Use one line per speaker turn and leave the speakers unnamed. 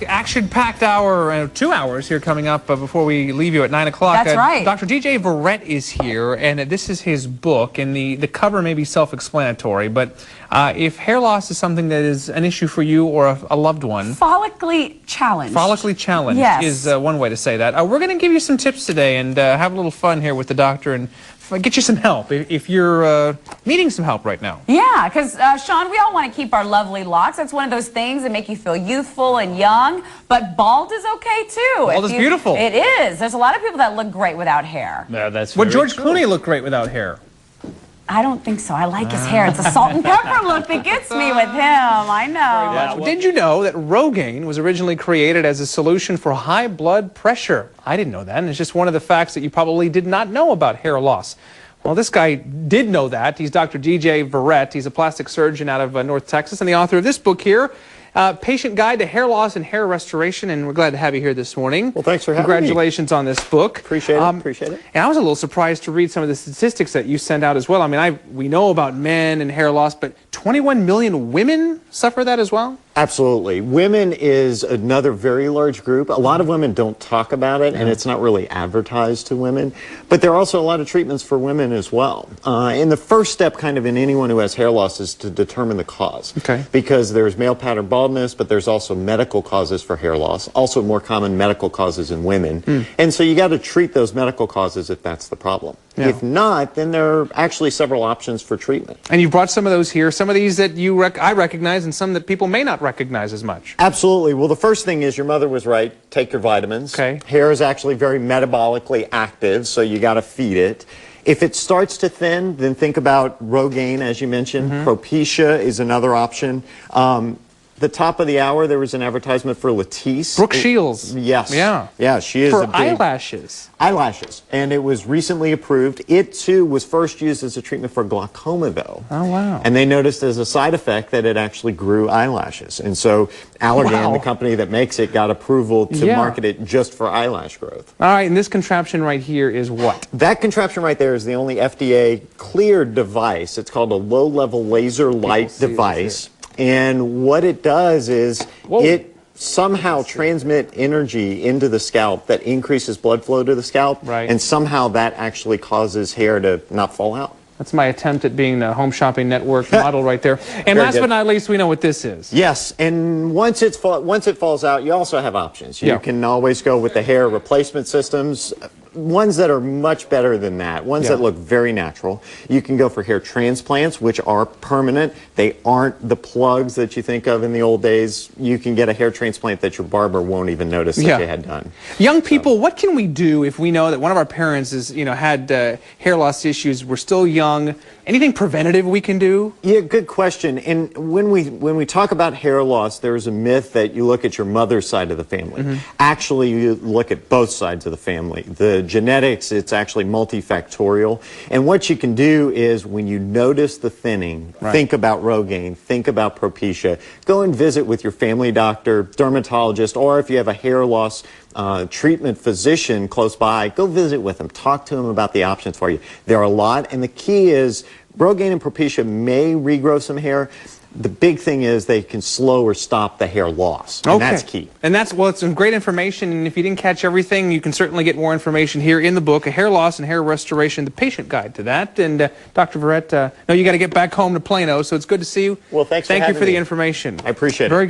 Action-packed hour, 2 hours here coming up before we leave you at 9 o'clock.
That's right.
Dr. DJ Verrett is here, and this is his book, and the cover may be self-explanatory, but if hair loss is something that is an issue for you or a loved one...
Follically challenged.
Follically challenged is one way to say that. We're going to give you some tips today and have a little fun here with the doctor and get you some help if you're needing some help right now.
Yeah, because, Sean, we all want to keep our lovely locks. That's one of those things that make you feel youthful and young, but bald is okay, too.
Bald is beautiful.
It is. There's a lot of people that look great without hair.
Yeah, that's Would George Clooney look great without hair?
I don't think so. I like his hair. It's a salt and pepper look that gets me with him. I know.
Yeah, well, did you know that Rogaine was originally created as a solution for high blood pressure? I didn't know that, and it's just one of the facts that you probably did not know about hair loss. Well, this guy did know that. He's Dr. DJ Verrett. He's a plastic surgeon out of North Texas and the author of this book here, Patient Guide to Hair Loss and Hair Restoration, and we're glad to have you here this morning.
Well, thanks for having me.
Congratulations on this book.
Appreciate it. Appreciate it.
And I was a little surprised to read some of the statistics that you sent out as well. I mean, we know about men and hair loss, but 21 million women suffer that as well?
Absolutely. Women is another very large group. A lot of women don't talk about it, and it's not really advertised to women. But there are also a lot of treatments for women as well. And the first step kind of in anyone who has hair loss is to determine the cause.
Okay.
Because there's male pattern baldness, but there's also medical causes for hair loss, also more common medical causes in women. And so you got to treat those medical causes if that's the problem. Yeah. If not, then there are actually several options for treatment.
And you brought some of those here, some of these that I recognize and some that people may not recognize as much.
Absolutely. Well, the first thing is your mother was right. Take your vitamins.
Okay.
Hair is actually very metabolically active, so you got to feed it. If it starts to thin, then think about Rogaine, as you mentioned. Propecia is another option. The top of the hour, there was an advertisement for Latisse.
Brooke Shields.
Yes.
Yeah.
Yeah, she is
for
a big...
eyelashes.
Eyelashes. And it was recently approved. It, too, was first used as a treatment for glaucoma, though.
Oh, wow.
And they noticed as a side effect that it actually grew eyelashes. And so Allergan, the company that makes it, got approval to market it just for eyelash growth.
All right, and this contraption right here is what?
That contraption right there is the only FDA-cleared device. It's called a low-level laser light device. And what it does is it somehow transmits energy into the scalp that increases blood flow to the scalp, and somehow that actually causes hair to not fall out.
That's my attempt at being the Home Shopping Network model right there. And last but not least, we know what this is.
Yes, and once it falls out, you also have options. You can always go with the hair replacement systems, ones that are much better than that, ones that look very natural. You can go for hair transplants, which are permanent. They aren't the plugs that you think of in the old days. You can get a hair transplant that your barber won't even notice that you had done.
Young people, what can we do if we know that one of our parents is, had hair loss issues? We're still young. Anything preventative we can do? Yeah,
good question. And when we talk about hair loss, there's a myth that you look at your mother's side of the family. Actually, you look at both sides of the family. The genetics, it's actually multifactorial. And what you can do is when you notice the thinning, think about Rogaine, think about Propecia. Go and visit with your family doctor, dermatologist, or if you have a hair loss treatment physician close by, go visit with them. Talk to them about the options for you. There are a lot, and the key is Rogaine and Propecia may regrow some hair. The big thing is they can slow or stop the hair loss, and that's key.
And well, it's some great information, and if you didn't catch everything, you can certainly get more information here in the book, A Hair Loss and Hair Restoration, the patient guide to that. And Dr. Verrett, no, you got to get back home to Plano, so it's good to see you.
Well, thank you
for the information.
I appreciate it.
Very